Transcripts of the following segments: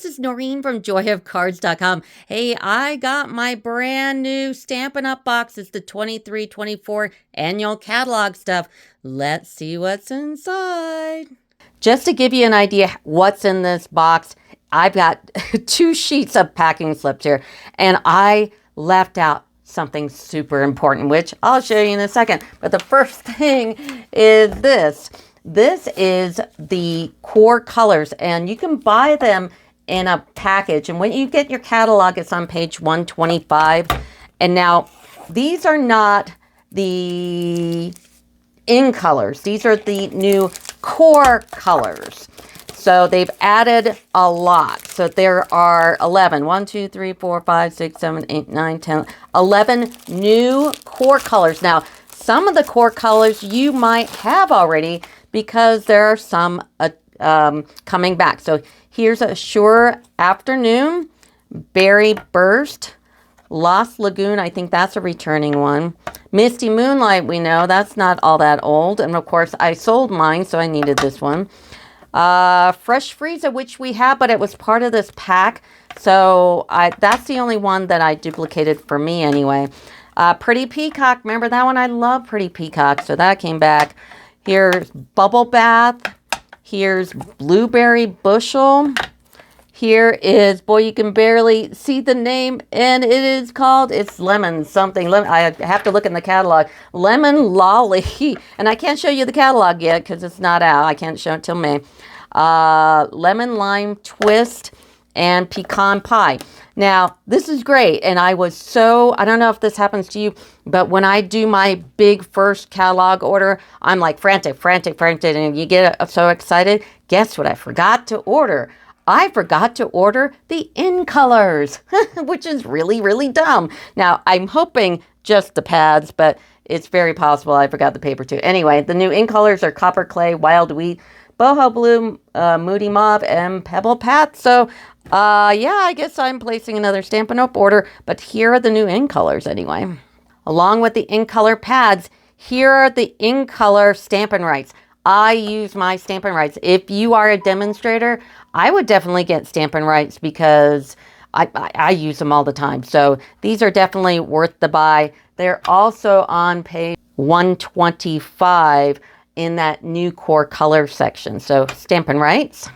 this is Noreen from joyofcards.com. Hey, I got my brand new Stampin' Up! Box. It's the 23-24 annual catalog stuff. Let's see what's inside. Just to give you an idea what's in this box, I've got 2 sheets of packing slips here, and I left out something super important, which I'll show you in a second. But the first thing is this. This is the core colors, and you can buy them in a package. And when you get your catalog, it's on page 125. And now these are not the in colors. These are the new core colors. So they've added a lot. So there are 11, 1, 2, 3, 4, 5, 6, 7, 8, 9, 10, 11 new core colors. Now, some of the core colors you might have already, because there are some coming back. So here's a Sure Afternoon, Berry Burst, Lost Lagoon, I think that's a returning one. Misty Moonlight, we know, that's not all that old. And of course, I sold mine, so I needed this one. Fresh Frieza, which we have, but it was part of this pack. So that's the only one that I duplicated for me anyway. Pretty Peacock, remember that one? I love Pretty Peacock, so that came back. Here's Bubble Bath. Here's Blueberry Bushel. Here is, boy, you can barely see the name, and it is called, it's Lemon something. I have to look in the catalog. Lemon Lolly. And I can't show you the catalog yet because it's not out. I can't show it till May. Lemon Lime Twist and Pecan Pie. Now, this is great, and I don't know if this happens to you, but when I do my big first catalog order, I'm like frantic, and you get so excited. Guess what I forgot to order? I forgot to order the in colors, which is really, really dumb. Now, I'm hoping just the pads, but it's very possible I forgot the paper too. Anyway, the new in colors are Copper Clay, Wild Wheat, Boho Blue, Moody Mauve, and Pebble Pat. So, yeah, I guess I'm placing another Stampin' Up! Order, but here are the new in colors anyway. Along with the in color pads, here are the in color Stampin' Rights. I use my Stampin' Rights. If you are a demonstrator, I would definitely get Stampin' Rights because I use them all the time. So these are definitely worth the buy. They're also on page 125 in that new core color section. So Stampin' Rights.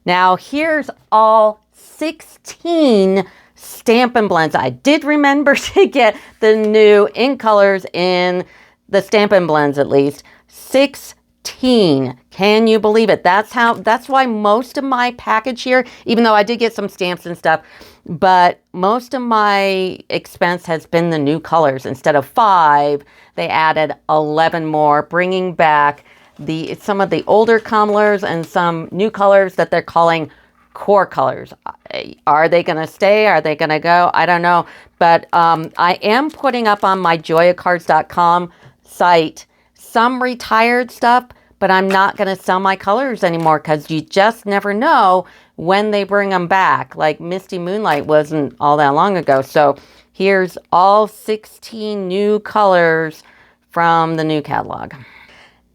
Now here's all 16 Stampin' Blends. I did remember to get the new in colors in the Stampin' Blends at least. 16. Can you believe it? That's why most of my package here, even though I did get some stamps and stuff, but most of my expense has been the new colors. Instead of 5, they added 11 more, bringing back some of the older colors and some new colors that they're calling core colors. Are they going to stay? Are they going to go? I don't know. But I am putting up on my joyofcards.com site some retired stuff, but I'm not going to sell my colors anymore because you just never know when they bring them back. Like Misty Moonlight wasn't all that long ago. So here's all 16 new colors from the new catalog.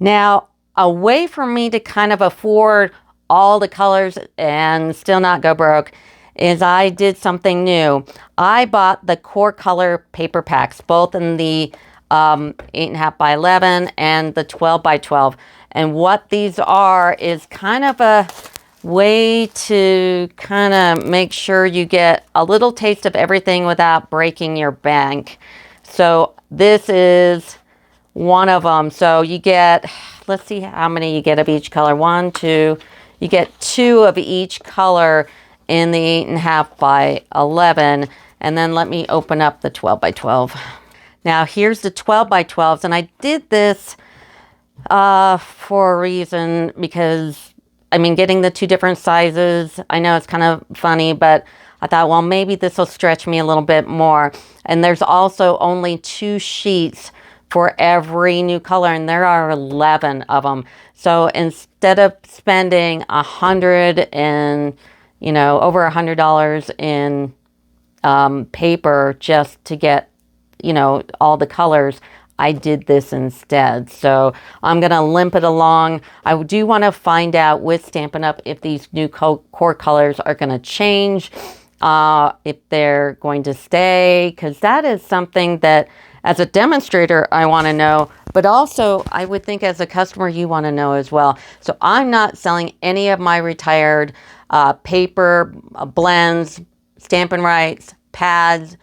Now, a way for me to kind of afford all the colors and still not go broke is I did something new. I bought the core color paper packs, both in the 8.5 by 11 and the 12 by 12. And what these are is kind of a way to kind of make sure you get a little taste of everything without breaking your bank. So this is one of them. So you get, let's see how many you get of each color. 1, 2, you get 2 of each color in the 8.5 by 11. And then let me open up the 12 by 12. Now here's the 12 by 12s, and I did this for a reason because, I mean, getting the 2 different sizes, I know it's kind of funny, but I thought, well, maybe this will stretch me a little bit more. And there's also only 2 sheets for every new color, and there are 11 of them. So instead of spending $100 and, over $100 in paper just to get, all the colors, I did this instead. So I'm going to limp it along. I do want to find out with Stampin' Up! If these new core colors are going to change, if they're going to stay, because that is something that as a demonstrator, I want to know, but also I would think as a customer, you want to know as well. So I'm not selling any of my retired paper, blends, Stampin' Rights, pads,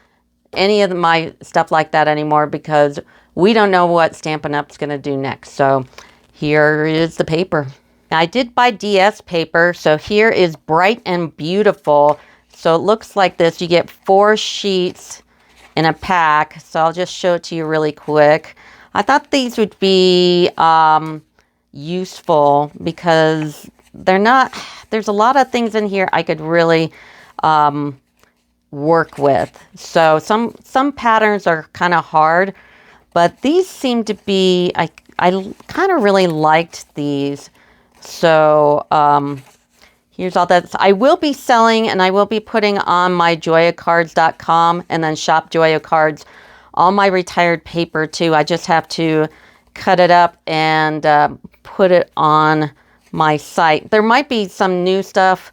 any of my stuff like that anymore, because we don't know what Stampin' Up's going to do next. So here is the paper. I did buy DS paper, so here is Bright and Beautiful. So it looks like this. You get 4 sheets in a pack. So I'll just show it to you really quick. I thought these would be useful because they're not, there's a lot of things in here I could really work with. So some patterns are kind of hard, but these seem to be, I kind of really liked these. So here's all that. I will be selling, and I will be putting on my joyacards.com and then Shop Joya Cards all my retired paper too. I just have to cut it up and put it on my site. There might be some new stuff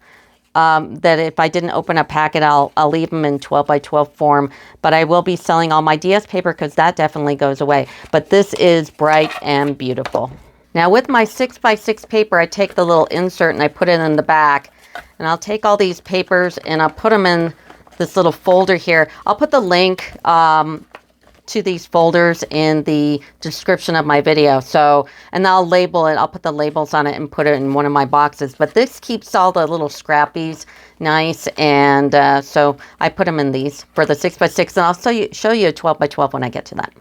that if I didn't open a packet, I'll leave them in 12 by 12 form. But I will be selling all my DS paper because that definitely goes away. But this is Bright and Beautiful. Now with my 6 by 6 paper, I take the little insert and I put it in the back. And I'll take all these papers and I'll put them in this little folder here. I'll put the link to these folders in the description of my video. So, and I'll label it. I'll put the labels on it and put it in one of my boxes. But this keeps all the little scrappies nice. And so I put them in these for the 6 by 6. And I'll show you a 12 by 12 when I get to that.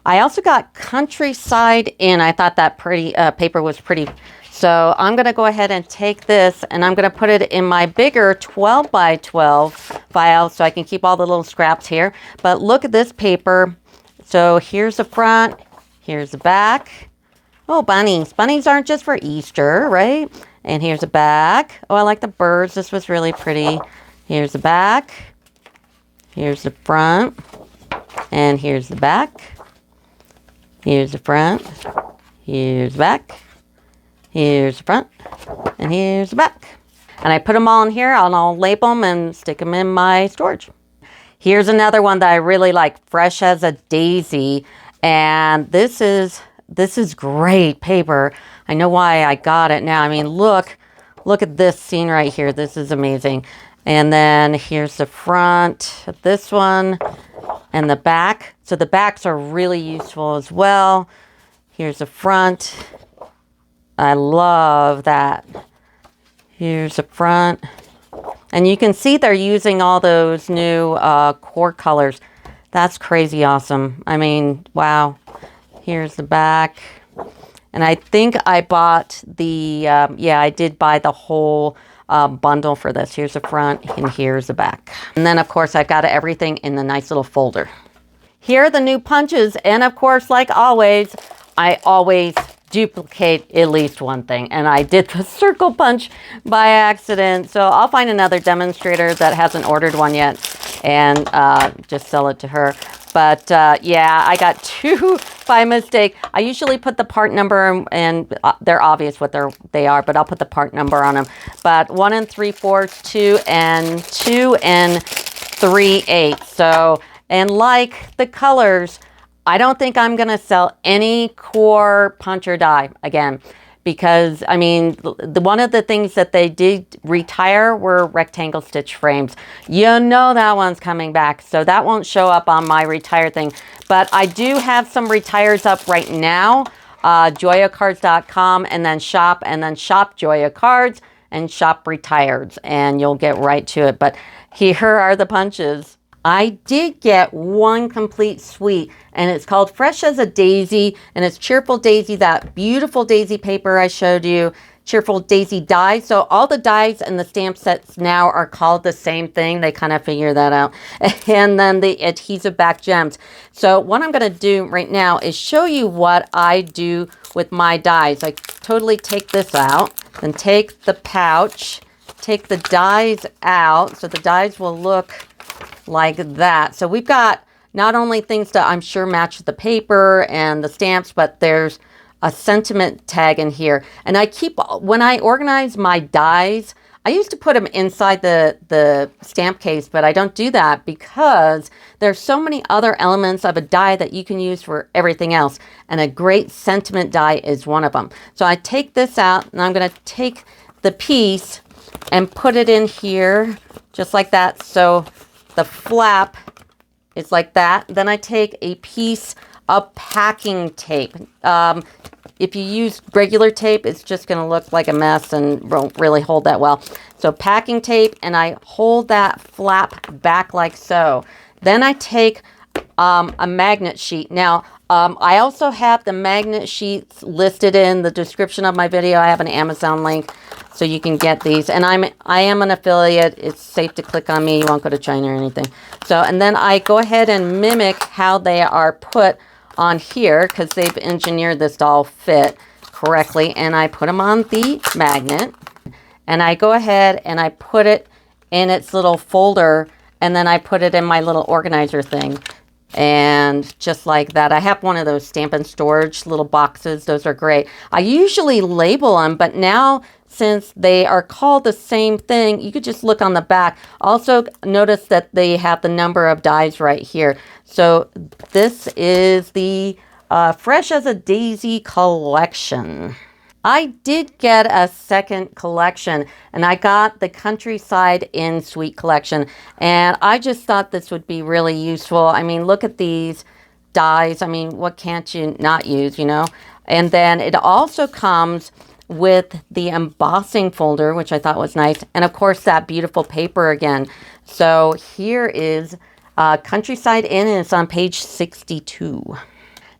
I also got Countryside in. I thought that paper was pretty. So I'm going to go ahead and take this and I'm going to put it in my bigger 12 by 12 file so I can keep all the little scraps here. But look at this paper. So here's the front, here's the back. Oh, bunnies. Bunnies aren't just for Easter, right? And here's the back. Oh, I like the birds. This was really pretty. Here's the back. Here's the front. And here's the back. Here's the front. Here's the back. Here's the front, and here's the back. And I put them all in here, and I'll label them and stick them in my storage. Here's another one that I really like, Fresh as a Daisy. And this is great paper. I know why I got it now. I mean, look at this scene right here. This is amazing. And then here's the front of this one and the back. So the backs are really useful as well. Here's the front. I love that. Here's the front. And you can see they're using all those new core colors. That's crazy awesome. I mean, wow. Here's the back. And I think I bought the, yeah, I did buy the whole bundle for this. Here's the front and here's the back. And then, of course, I've got everything in the nice little folder. Here are the new punches. And, of course, like always, I always duplicate at least one thing, and I did the circle punch by accident, so I'll find another demonstrator that hasn't ordered one yet and just sell it to her. But yeah, I got 2 by mistake. I usually put the part number, and they're obvious what they are, but I'll put the part number on them. But 1 3/4, 2 and 2 3/8. So, and like the colors, I don't think I'm going to sell any core puncher die again because, I mean, one of the things that they did retire were rectangle stitch frames. You know that one's coming back, so that won't show up on my retired thing. But I do have some retires up right now, joyacards.com, and then Shop Joya Cards and Shop Retireds, and you'll get right to it. But here are the punches. I did get one complete suite, and it's called Fresh as a Daisy, and it's Cheerful Daisy, that beautiful daisy paper I showed you, Cheerful Daisy dies. So all the dies and the stamp sets now are called the same thing. They kind of figure that out. And then the adhesive back gems. So what I'm going to do right now is show you what I do with my dies. I totally take this out, then take the pouch, take the dies out, so the dies will look like that. So we've got not only things that I'm sure match the paper and the stamps, but there's a sentiment tag in here. And I keep, when I organize my dies, I used to put them inside the stamp case, but I don't do that because there's so many other elements of a die that you can use for everything else. And a great sentiment die is one of them. So I take this out and I'm going to take the piece and put it in here just like that. So the flap is like that. Then I take a piece of packing tape. If you use regular tape, it's just going to look like a mess and won't really hold that well. So packing tape, and I hold that flap back like so. Then I take a magnet sheet. Now, I also have the magnet sheets listed in the description of my video. I have an Amazon link, so you can get these. And I am an affiliate. It's safe to click on me. You won't go to China or anything. So, and then I go ahead and mimic how they are put on here because they've engineered this to all fit correctly. And I put them on the magnet. And I go ahead and I put it in its little folder. And then I put it in my little organizer thing. And just like that, I have one of those Stampin' Storage little boxes. Those are great. I usually label them, but now since they are called the same thing, you could just look on the back. Also notice that they have the number of dies right here. So this is the Fresh as a Daisy collection. I did get a second collection, and I got the Countryside in Sweet collection, and I just thought this would be really useful. I mean, look at these dies. I mean, what can't you not use, you know? And then it also comes with the embossing folder, which I thought was nice, and of course that beautiful paper again. So here is Countryside Inn, and it's on page 62.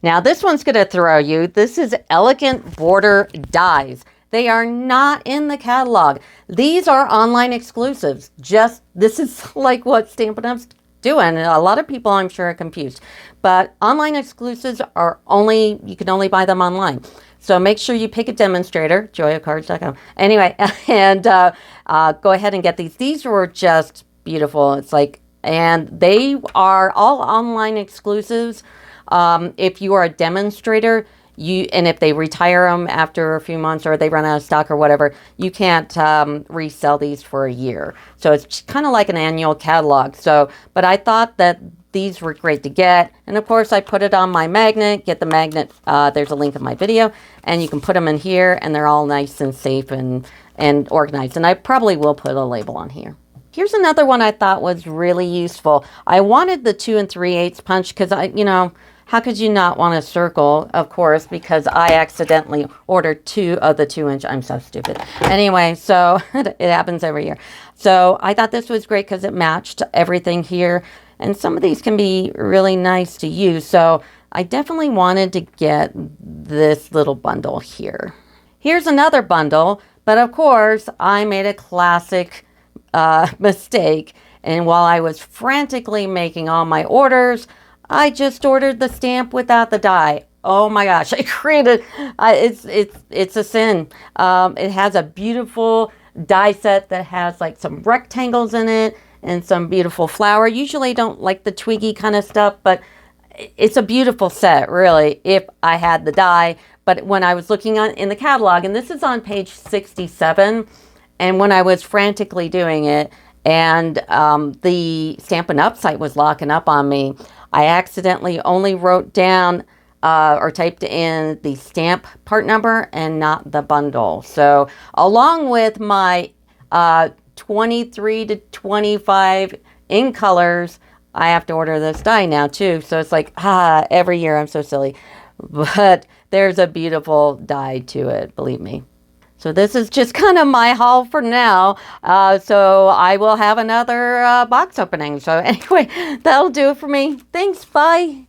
Now this one's going to throw you. This is Elegant Border Dies. They are not in the catalog. These are online exclusives. This is like what Stampin' Up's doing. And a lot of people, I'm sure, are confused. But online exclusives are you can only buy them online. So make sure you pick a demonstrator, joyacards.com. Anyway, and go ahead and get these. These were just beautiful. It's like, and they are all online exclusives. If you are a demonstrator, and if they retire them after a few months or they run out of stock or whatever, you can't resell these for a year. So it's kind of like an annual catalog. So, but I thought that these were great to get. And of course, I put it on my magnet. Get the magnet. There's a link in my video, and you can put them in here, and they're all nice and safe and organized. And I probably will put a label on here. Here's another one I thought was really useful. I wanted the 2 3/8 punch because how could you not want a circle? Of course, because I accidentally ordered 2 of the 2-inch. I'm so stupid. Anyway, so it happens every year. So I thought this was great because it matched everything here. And some of these can be really nice to use. So I definitely wanted to get this little bundle here. Here's another bundle. But of course, I made a classic mistake. And while I was frantically making all my orders, I just ordered the stamp without the die. Oh my gosh, I created, it's a sin. It has a beautiful die set that has like some rectangles in it and some beautiful flower. Usually I don't like the twiggy kind of stuff, but it's a beautiful set, really, if I had the die. But when I was looking in the catalog, and this is on page 67, and when I was frantically doing it, and the Stampin' Up site was locking up on me, I accidentally only wrote down or typed in the stamp part number and not the bundle. So along with my 23 to 25 in colors, I have to order this die now too. So it's like, every year I'm so silly. But there's a beautiful die to it, believe me. So this is just kind of my haul for now. So I will have another box opening. So anyway, that'll do it for me. Thanks. Bye.